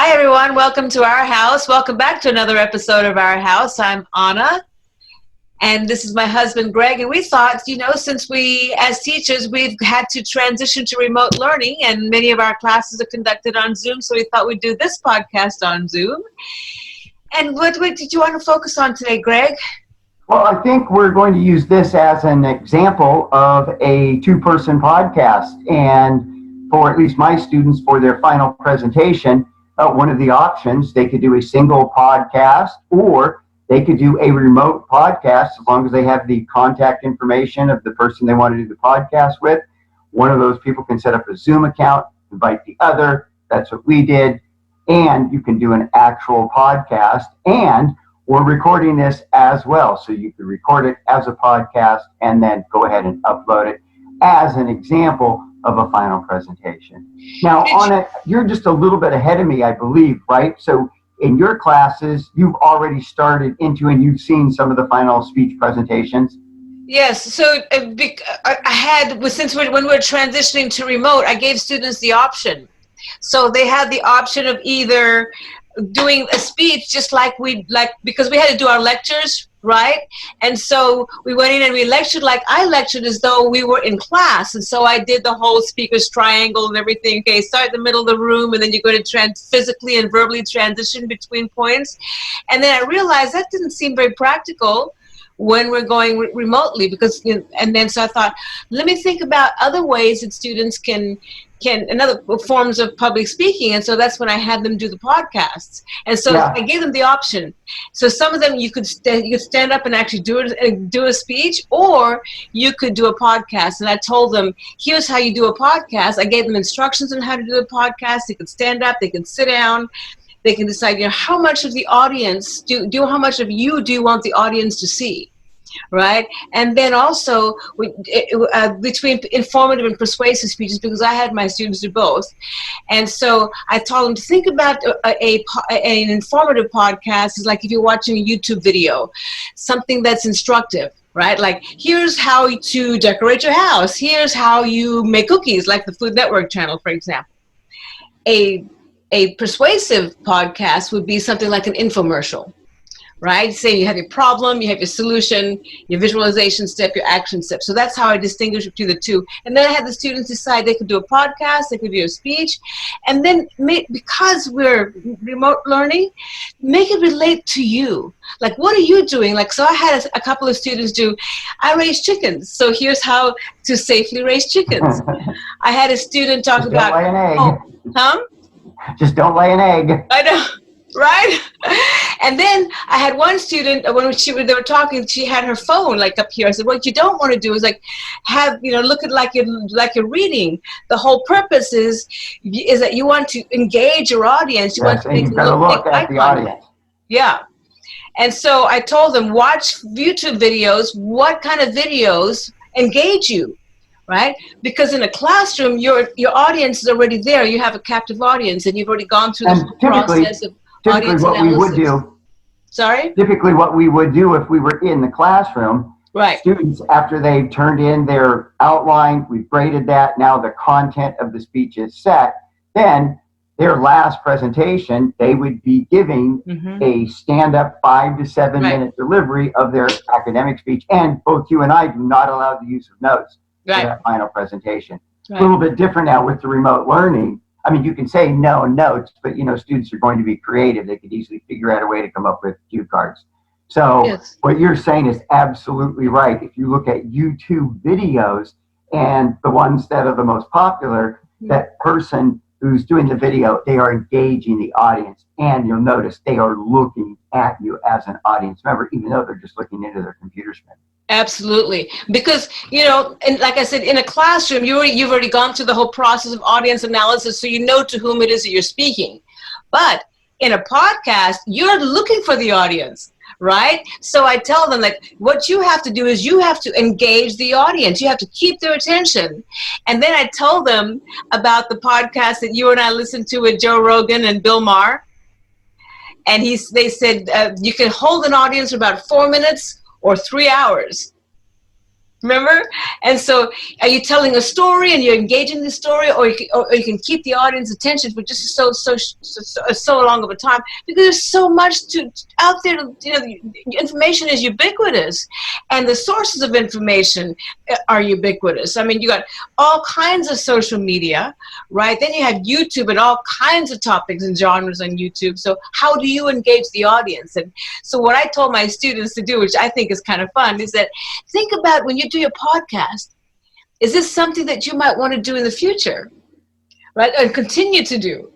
Hi, everyone. Welcome to our house. Welcome back to another episode of Our House. I'm Anna, and this is my husband, Greg. And we thought, since we, as teachers, we've had to transition to remote learning, and many of our classes are conducted on Zoom, so we thought we'd do this podcast on Zoom. And what did you want to focus on today, Greg? Well, I think we're going to use this as an example of a two-person podcast. And for at least my students, for their final presentation, one of the options, they could do a single podcast, or they could do a remote podcast as long as they have the contact information of the person they want to do the podcast with. One of those people can set up a Zoom account, invite the other. That's what we did. And you can do an actual podcast, and we're recording this as well. So you can record it as a podcast and then go ahead and upload it as an example of a final presentation. Now, Anna, you're just a little bit ahead of me, I believe, right? So in your classes, you've already started into and you've seen some of the final speech presentations. Yes. So I had, when we're transitioning to remote, I gave students the option. So they had the option of either doing a speech just because we had to do our lectures, right? And so we went in and we lectured like I lectured as though we were in class. And so I did the whole speaker's triangle and everything. Okay, start in the middle of the room, and then you're going to physically and verbally transition between points. And then I realized that didn't seem very practical when we're going remotely, because, and then so I thought, let me think about other ways that students can and other forms of public speaking. And so that's when I had them do the podcasts. And so I gave them the option. So some of them you could stand up and actually do a speech, or you could do a podcast. And I told them, here's how you do a podcast. I gave them instructions on how to do a podcast. They could stand up, they could sit down. They can decide, how much of the audience how much of you do you want the audience to see, right? And then also between informative and persuasive speeches, because I had my students do both. And so I told them to think about an informative podcast is like if you're watching a YouTube video, something that's instructive, right? Like, here's how to decorate your house. Here's how you make cookies, like the Food Network channel, for example. A persuasive podcast would be something like an infomercial, right? Saying you have your problem, you have your solution, your visualization step, your action step. So that's how I distinguish between the two. And then I had the students decide they could do a podcast, they could do a speech, and then because we're remote learning, make it relate to you. Like, what are you doing? Like, so I had a couple of students I raise chickens, so here's how to safely raise chickens. I had a student talk about, lay an egg. Just don't lay an egg. I know, right? And then I had one student, when they were talking, she had her phone like up here. I said, what you don't want to do is like have, look at like you're reading. The whole purpose is that you want to engage your audience. You want to make them look at the audience. Yeah. And so I told them, watch YouTube videos. What kind of videos engage you? Right? Because in a classroom, your audience is already there. You have a captive audience, and you've already gone through the process of audience analysis. Typically what we would do if we were in the classroom, right? Students, after they've turned in their outline, we've graded that, now the content of the speech is set, then their last presentation, they would be giving a stand-up 5 to 7 minute delivery of their academic speech. And both you and I do not allow the use of notes. For that final presentation. Right. A little bit different now with the remote learning. I mean, you can say no notes, but students are going to be creative. They could easily figure out a way to come up with cue cards. So what you're saying is absolutely right. If you look at YouTube videos and the ones that are the most popular, that person who's doing the video, they are engaging the audience, and you'll notice they are looking at you as an audience member, even though they're just looking into their computer screen. Absolutely. Because, and like I said, in a classroom, you've already gone through the whole process of audience analysis, so you know to whom it is that you're speaking. But in a podcast, you're looking for the audience, right? So I tell them, like, what you have to do is you have to engage the audience. You have to keep their attention. And then I told them about the podcast that you and I listened to with Joe Rogan and Bill Maher. And they said you can hold an audience for about 4 minutes or 3 hours. Remember? And so, are you telling a story and you're engaging the story, or you can keep the audience attention for just so long of a time, because there's so much out there. Information is ubiquitous, and the sources of information are ubiquitous. I mean, you got all kinds of social media, right? Then you have YouTube and all kinds of topics and genres on YouTube. So how do you engage the audience? And so what I told my students to do, which I think is kind of fun, is that think about when you do your podcast, is this something that you might want to do in the future, right? And continue to do,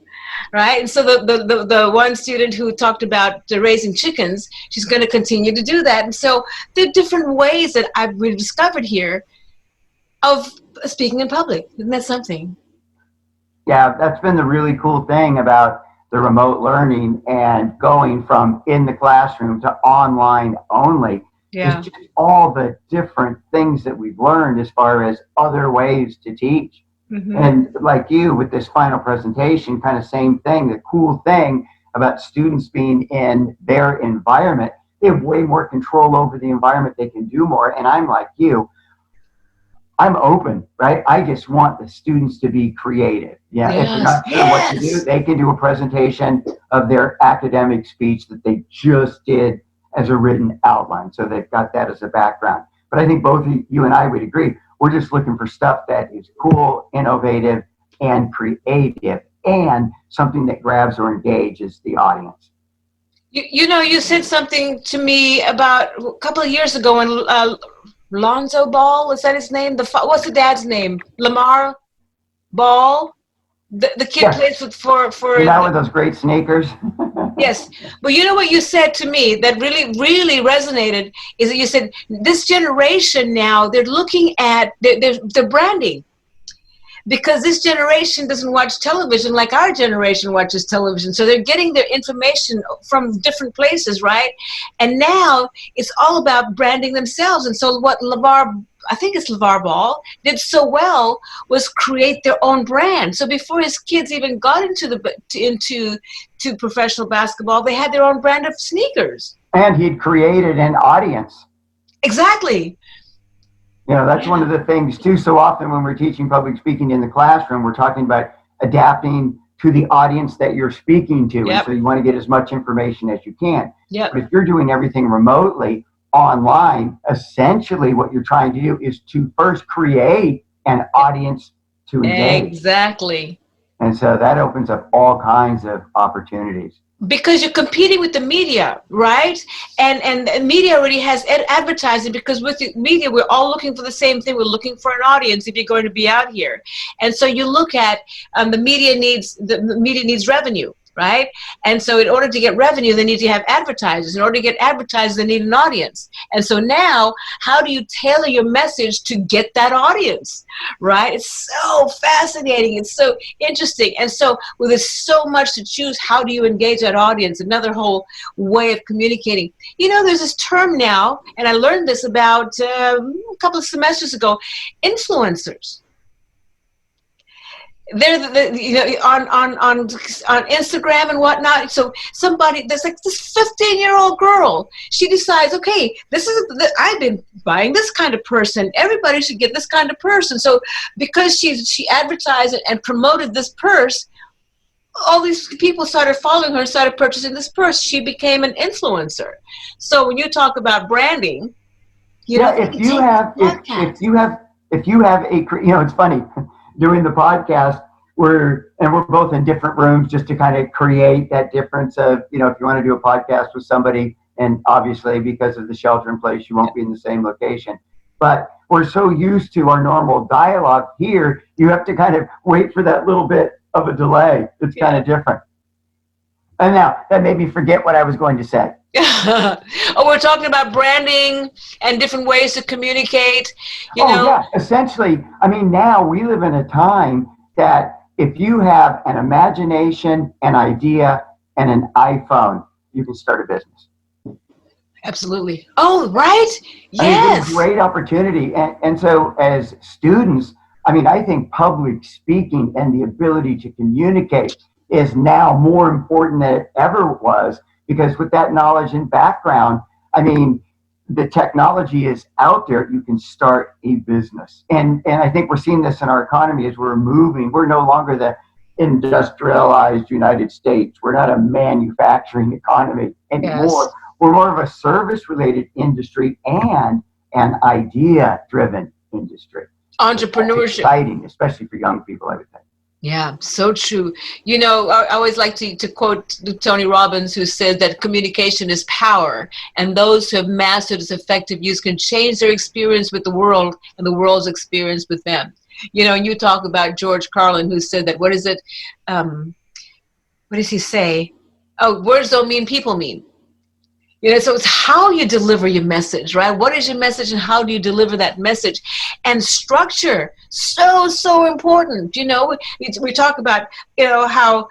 right? And so the one student who talked about raising chickens, she's going to continue to do that. And so there are different ways that I've rediscovered here of speaking in public. Isn't that something? Yeah, that's been the really cool thing about the remote learning and going from in the classroom to online only. Yeah. It's just all the different things that we've learned as far as other ways to teach. Mm-hmm. And like you with this final presentation, kind of same thing. The cool thing about students being in their environment, they have way more control over the environment. They can do more. And I'm like you, I'm open, right? I just want the students to be creative. Yeah, Yes, if they're not sure what to do, they can do a presentation of their academic speech that they just did as a written outline. So they've got that as a background. But I think both you and I would agree, we're just looking for stuff that is cool, innovative, and creative, and something that grabs or engages the audience. You said something to me about a couple of years ago when Lonzo Ball, is that his name? What's the dad's name? Lamar Ball? The kid plays for You know, with those great sneakers. Yes. But you know what you said to me that really, really resonated is that you said this generation now, they're looking at their branding. Because this generation doesn't watch television like our generation watches television. So they're getting their information from different places, right? And now it's all about branding themselves. And so what I think it's LeVar Ball, did so well was create their own brand. So before his kids even got into professional basketball, they had their own brand of sneakers. And he'd created an audience. Exactly. You know, that's one of the things, too. So often when we're teaching public speaking in the classroom, we're talking about adapting to the audience that you're speaking to. Yep. And so you want to get as much information as you can. Yep. But if you're doing everything remotely, online, essentially what you're trying to do is to first create an audience to engage. Exactly. And so that opens up all kinds of opportunities. Because you're competing with the media, right? And the media already has advertising, because with the media, we're all looking for the same thing. We're looking for an audience if you're going to be out here. And so you look at the media needs revenue, right? And so in order to get revenue, they need to have advertisers. In order to get advertisers, they need an audience. And so now, how do you tailor your message to get that audience, right? It's so fascinating. It's so interesting. And so with there's so much to choose, how do you engage that audience? Another whole way of communicating. You know, there's this term now, and I learned this about a couple of semesters ago, influencers. They're on Instagram and whatnot. So there's like this 15-year-old girl. She decides, okay, I've been buying this kind of person. Everybody should get this kind of person. So because she advertised and promoted this purse, all these people started following her, started purchasing this purse. She became an influencer. So when you talk about branding, if you have it's funny. Doing the podcast, we're both in different rooms just to kind of create that difference of, if you want to do a podcast with somebody, and obviously because of the shelter in place, you won't be in the same location. But we're so used to our normal dialogue here, you have to kind of wait for that little bit of a delay. It's kind of different. And now that made me forget what I was going to say. We're talking about branding and different ways to communicate. Yeah, essentially. I mean, now we live in a time that if you have an imagination, an idea, and an iPhone, you can start a business. Absolutely. Oh, right? Yes. I mean, it's a great opportunity. And so as students, I mean, I think public speaking and the ability to communicate is now more important than it ever was. Because with that knowledge and background, I mean, the technology is out there. You can start a business. And I think we're seeing this in our economy as we're moving. We're no longer the industrialized United States. We're not a manufacturing economy Yes. anymore. We're more of a service-related industry and an idea-driven industry. So that's Entrepreneurship. exciting, especially for young people, I would think. Yeah, so true. You know, I always like to quote Tony Robbins, who said that communication is power, and those who have mastered its effective use can change their experience with the world and the world's experience with them. You know, and you talk about George Carlin, who said that, what is it? What does he say? Oh, words don't mean, people mean. You know, so it's how you deliver your message, right? What is your message and how do you deliver that message? And structure, so important. You know, we talk about, you know, how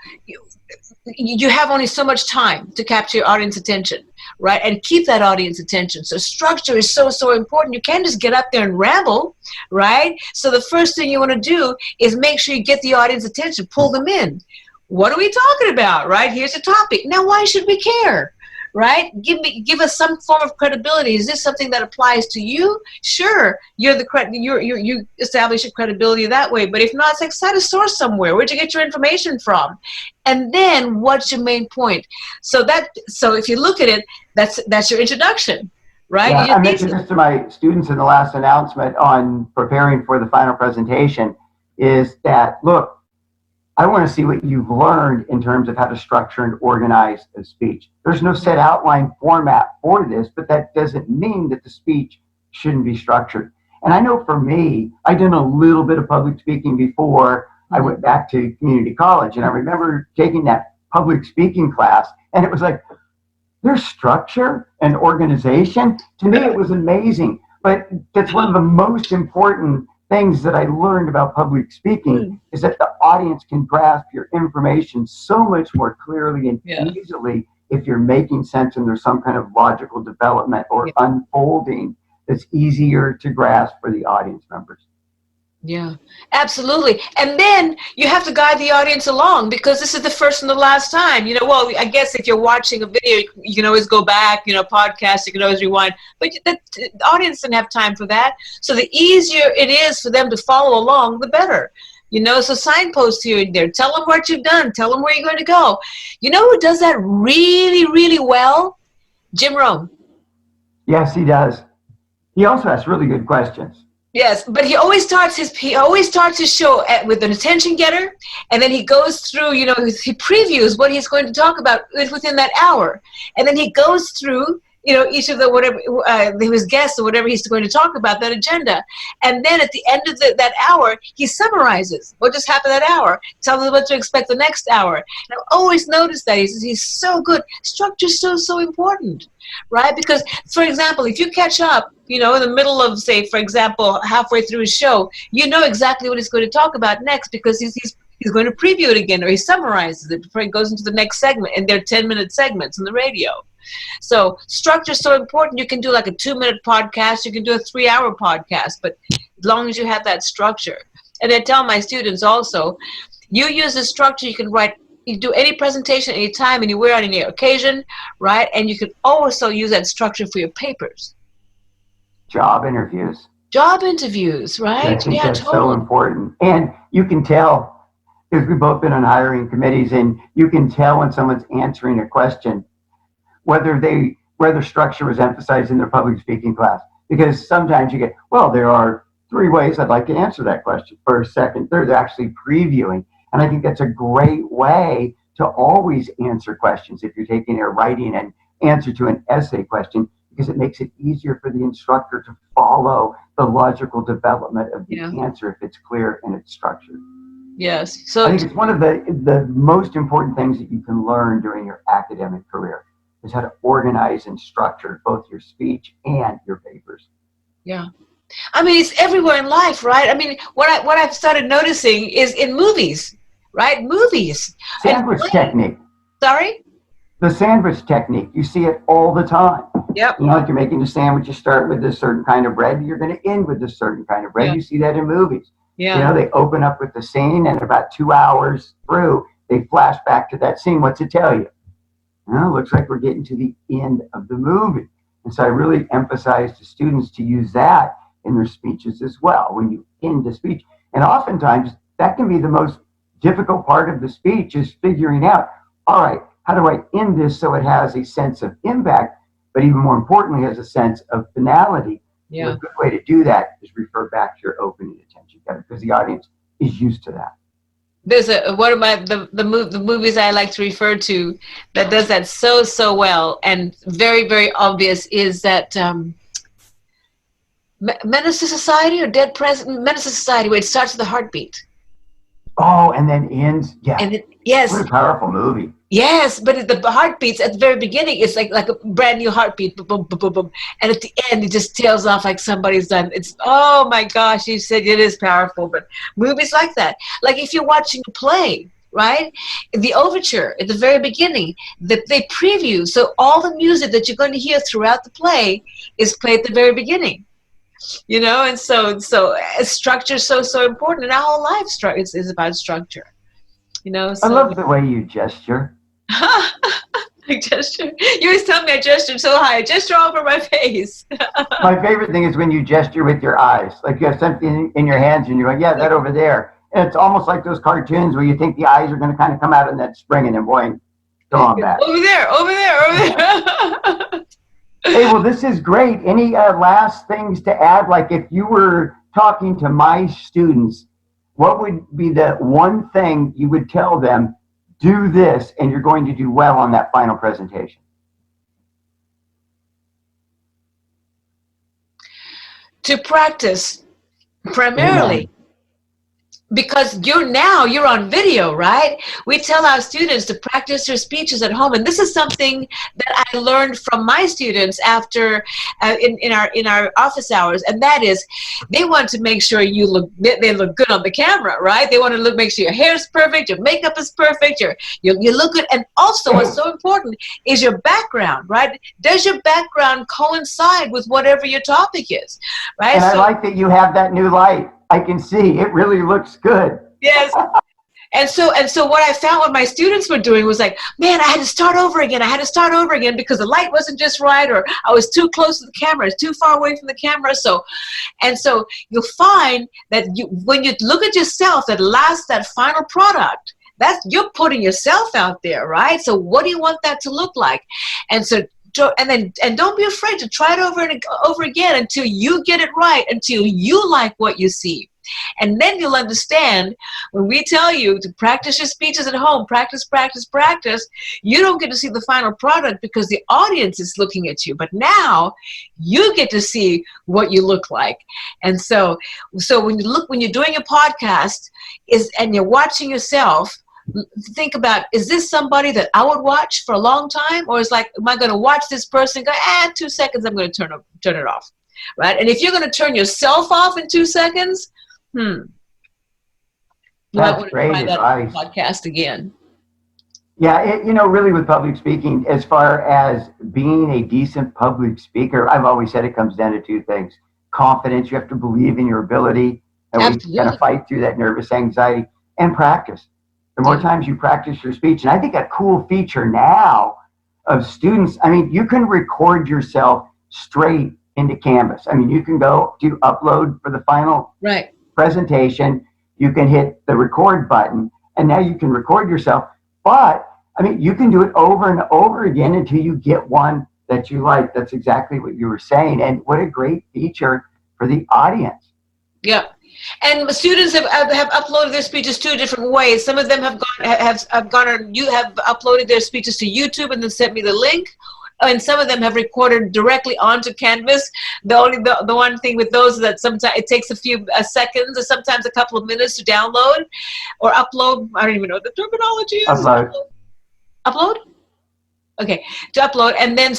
you have only so much time to capture your audience attention, right? And keep that audience attention. So structure is so important. You can't just get up there and ramble, right? So the first thing you want to do is make sure you get the audience attention, pull them in. What are we talking about, right? Here's the topic. Now, why should we care? Right? Give us some form of credibility. Is this something that applies to you? Sure, you establish your credibility that way. But if not, it's like, cite a source somewhere. Where'd you get your information from? And then, what's your main point? So if you look at it, that's your introduction, right? Yeah, I mentioned this to my students in the last announcement on preparing for the final presentation. Is that, look, I want to see what you've learned in terms of how to structure and organize a speech. There's no set outline format for this, but that doesn't mean that the speech shouldn't be structured. And I know for me, I did a little bit of public speaking before I went back to community college. And I remember taking that public speaking class, and it was like, there's structure and organization. To me, it was amazing. But that's one of the most important things that I learned about public speaking is that the audience can grasp your information so much more clearly and easily if you're making sense and there's some kind of logical development or unfolding that's easier to grasp for the audience members. Yeah, absolutely. And then you have to guide the audience along, because this is the first and the last time. You know, well, I guess if you're watching a video, you can always go back, you know, podcast, you can always rewind. But the audience didn't have time for that. So the easier it is for them to follow along, the better. You know, so signpost here and there. Tell them what you've done. Tell them where you're going to go. You know who does that really well? Jim Rome. Yes, he does. He also asks really good questions. Yes, but he always starts his show with an attention getter, and then he goes through, you know, he previews what he's going to talk about within that hour, and then he goes through, you know, each of the whatever his guests or whatever he's going to talk about, that agenda, and then at the end of that hour, he summarizes what just happened that hour, tells them what to expect the next hour. And I've always noticed that he's so good. Structure's so important, right? Because, for example, if you catch up, you know, in the middle of, say, for example, halfway through his show, you know exactly what he's going to talk about next, because he's going to preview it again, or he summarizes it before he goes into the next segment, and they're 10-minute segments on the radio. So structure is so important. You can do like a 2-minute podcast, you can do a 3-hour podcast, but as long as you have that structure. And I tell my students also, you use the structure, you can write, you do any presentation, anytime, anywhere, on any occasion, right? And you can also use that structure for your papers. Job interviews. Job interviews, right? I think that's so important. And you can tell, because we've both been on hiring committees, and you can tell when someone's answering a question whether structure was emphasized in their public speaking class. Because sometimes you get, well, there are 3 ways I'd like to answer that question. First, second, third, they're actually previewing. And I think that's a great way to always answer questions if you're taking or writing an answer to an essay question, because it makes it easier for the instructor to follow the logical development of the answer if it's clear and it's structured. Yes. So I think it's one of the most important things that you can learn during your academic career is how to organize and structure both your speech and your papers. Yeah. I mean, it's everywhere in life, right? I mean, what I've started noticing is in movies, right? Movies. Sandwich technique. Sorry? The sandwich technique. You see it all the time. Yep. You know, like you're making a sandwich, you start with this certain kind of bread, you're going to end with this certain kind of bread. You see that in movies. Yeah. You know, they open up with the scene, and about 2 hours through, they flash back to that scene. What's it tell you? Well, it looks like we're getting to the end of the movie. And so I really emphasize to students to use that in their speeches as well when you end a speech. And oftentimes that can be the most difficult part of the speech, is figuring out, all right, how do I end this so it has a sense of impact, but even more importantly, has a sense of finality. Yeah. A good way to do that is refer back to your opening attention getter, because the audience is used to that. There's one of the movies I like to refer to that does that so well and very obvious is that Menace to Society or Dead President, Menace to Society, where it starts with a heartbeat. Oh, and then ends. Yeah. And yes. What a powerful movie. Yes, but the heartbeats at the very beginning, it's like a brand new heartbeat, boom, boom, boom, boom, and at the end, it just tails off like somebody's done. It's, oh my gosh, you said it is powerful, but movies like that. Like if you're watching a play, right? The overture at the very beginning, they preview, so all the music that you're going to hear throughout the play is played at the very beginning. You know, and so structure is so important, and our whole life is about structure. You know, so. I love the way you gesture. I gesture. You always tell me I gestured so high. I gesture all over my face. My favorite thing is when you gesture with your eyes. Like you have something in your hands and you're like, yeah, that over there. And it's almost like those cartoons where you think the eyes are going to kind of come out in that spring and then boing, go on back. Over there. Hey, well, this is great. Any last things to add? Like if you were talking to my students, what would be the one thing you would tell them, do this, and you're going to do well on that final presentation? To practice primarily. Amen. Because you're on video, right? We tell our students to practice their speeches at home, and this is something that I learned from my students after in our office hours, and that is they want to make sure they look good on the camera, right? They want to make sure your hair is perfect, your makeup is perfect, you look good, and also what's so important is your background, right? Does your background coincide with whatever your topic is, right? And I like that you have that new light. I can see it really looks good. Yes. And so what I found what my students were doing was like, man, I had to start over again because the light wasn't just right, or I was too close to the camera, too far away from the camera. So you'll find that when you look at yourself, that final product, you're putting yourself out there, right? So what do you want that to look like? And so and don't be afraid to try it over and over again until you get it right, until you like what you see. And then you'll understand when we tell you to practice your speeches at home, practice, you don't get to see the final product because the audience is looking at you. But now you get to see what you look like. And so when you're doing a podcast and you're watching yourself, think about, is this somebody that I would watch for a long time? Or is like, am I going to watch this person and go, 2 seconds, I'm going to turn it off, right? And if you're going to turn yourself off in 2 seconds, you might want to try that podcast again. Yeah, really with public speaking, as far as being a decent public speaker, I've always said it comes down to two things. Confidence, you have to believe in your ability, and we kind of fight through that nervous anxiety, and practice. The more times you practice your speech, and I think a cool feature now of students, you can record yourself straight into Canvas. You can go to upload for the final presentation. You can hit the record button, and now you can record yourself. But, you can do it over and over again until you get one that you like. That's exactly what you were saying. And what a great feature for the audience. Yeah. And students have uploaded their speeches 2 different ways. Some of them have uploaded their speeches to YouTube and then sent me the link. And some of them have recorded directly onto Canvas. The one thing with those is that sometimes it takes a few seconds or sometimes a couple of minutes to download or upload. I don't even know what the terminology is. Upload? Okay, to upload, and then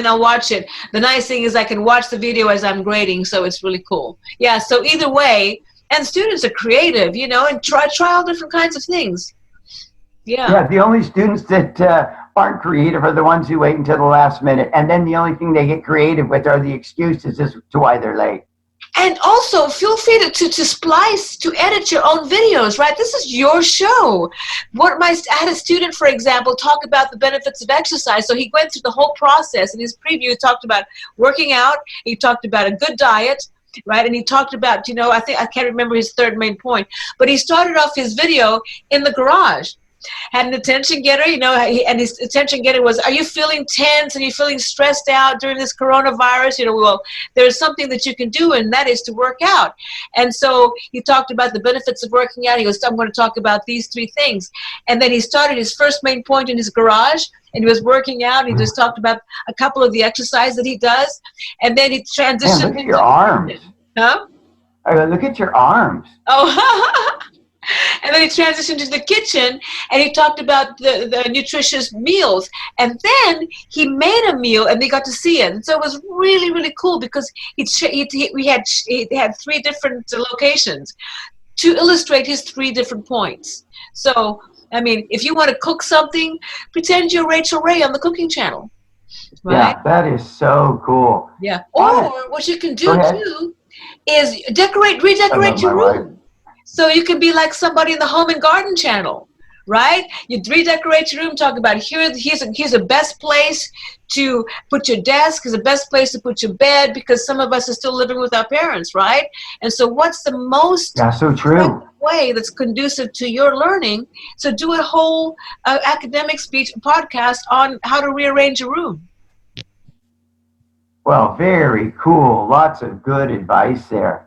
I'll watch it. The nice thing is I can watch the video as I'm grading, so it's really cool. Yeah, so either way, and students are creative, and try all different kinds of things. Yeah, the only students that aren't creative are the ones who wait until the last minute, and then the only thing they get creative with are the excuses as to why they're late. And also, feel free to splice, to edit your own videos, right? This is your show. I had a student, for example, talk about the benefits of exercise. So he went through the whole process. In his preview, he talked about working out. He talked about a good diet, right? And he talked about, I can't remember his third main point, but he started off his video in the garage. Had an attention getter, and his attention getter was, are you feeling tense? Are you feeling stressed out during this coronavirus? Well, there's something that you can do, and that is to work out. And so he talked about the benefits of working out. He goes, I'm going to talk about these 3 things. And then he started his first main point in his garage, and he was working out. He just talked about a couple of the exercises that he does. And then he transitioned. Man, look at your arms. Huh? Look at your arms. Oh, and then he transitioned to the kitchen, and he talked about the nutritious meals. And then he made a meal, and they got to see it. And so it was really, really cool because he had 3 different locations to illustrate his 3 different points. So, I mean, if you want to cook something, pretend you're Rachel Ray on the cooking channel. Right? Yeah, that is so cool. Yeah. Or what you can do too is redecorate your room. So you can be like somebody in the Home and Garden channel, right? You redecorate your room, talk about here's the best place to put your desk, here's the best place to put your bed, because some of us are still living with our parents, right? And so what's the most so true way that's conducive to your learning? So do a whole academic speech podcast on how to rearrange a room. Well, very cool. Lots of good advice there.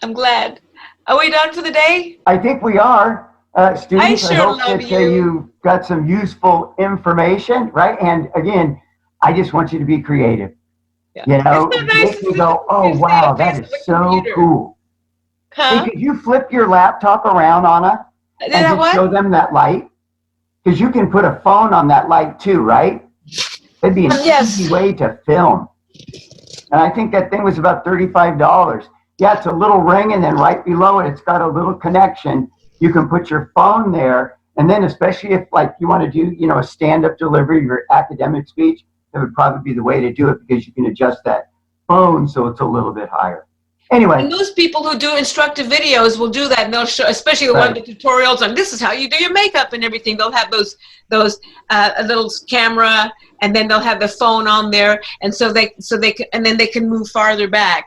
I'm glad. Are we done for the day? I think we are. Students, I hope that you got some useful information, right? And again, I just want you to be creative. Yeah. Make me go, oh, wow, that is so cool. Huh? Hey, could you flip your laptop around, Anna, and just show them that light? Because you can put a phone on that light too, right? It'd be an easy way to film. And I think that thing was about $35. Yeah, it's a little ring, and then right below it, it's got a little connection. You can put your phone there, and then especially if you want to do, a stand-up delivery, your academic speech, that would probably be the way to do it, because you can adjust that phone so it's a little bit higher. Anyway. And those people who do instructive videos will do that, and they'll show, especially the one with tutorials on this is how you do your makeup and everything. They'll have those a little camera, and then they'll have the phone on there, and so they can move farther back.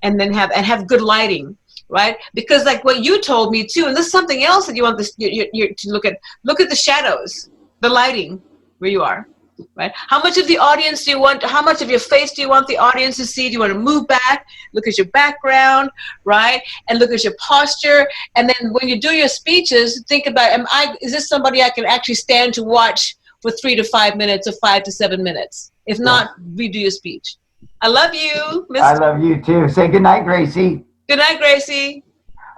And then have good lighting, right? Because like what you told me too, and this is something else that you want to look at. Look at the shadows, the lighting where you are, right? How much of the audience do you want? How much of your face do you want the audience to see? Do you want to move back? Look at your background, right? And look at your posture. And then when you do your speeches, think about: is this somebody I can actually stand to watch for 3 to 5 minutes or 5 to 7 minutes? If not, redo your speech. I love you, Mr. I love you too. Say good night, Gracie. Good night, Gracie.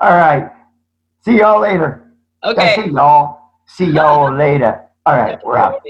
All right. See y'all later. Okay. See y'all later. All right, we're out.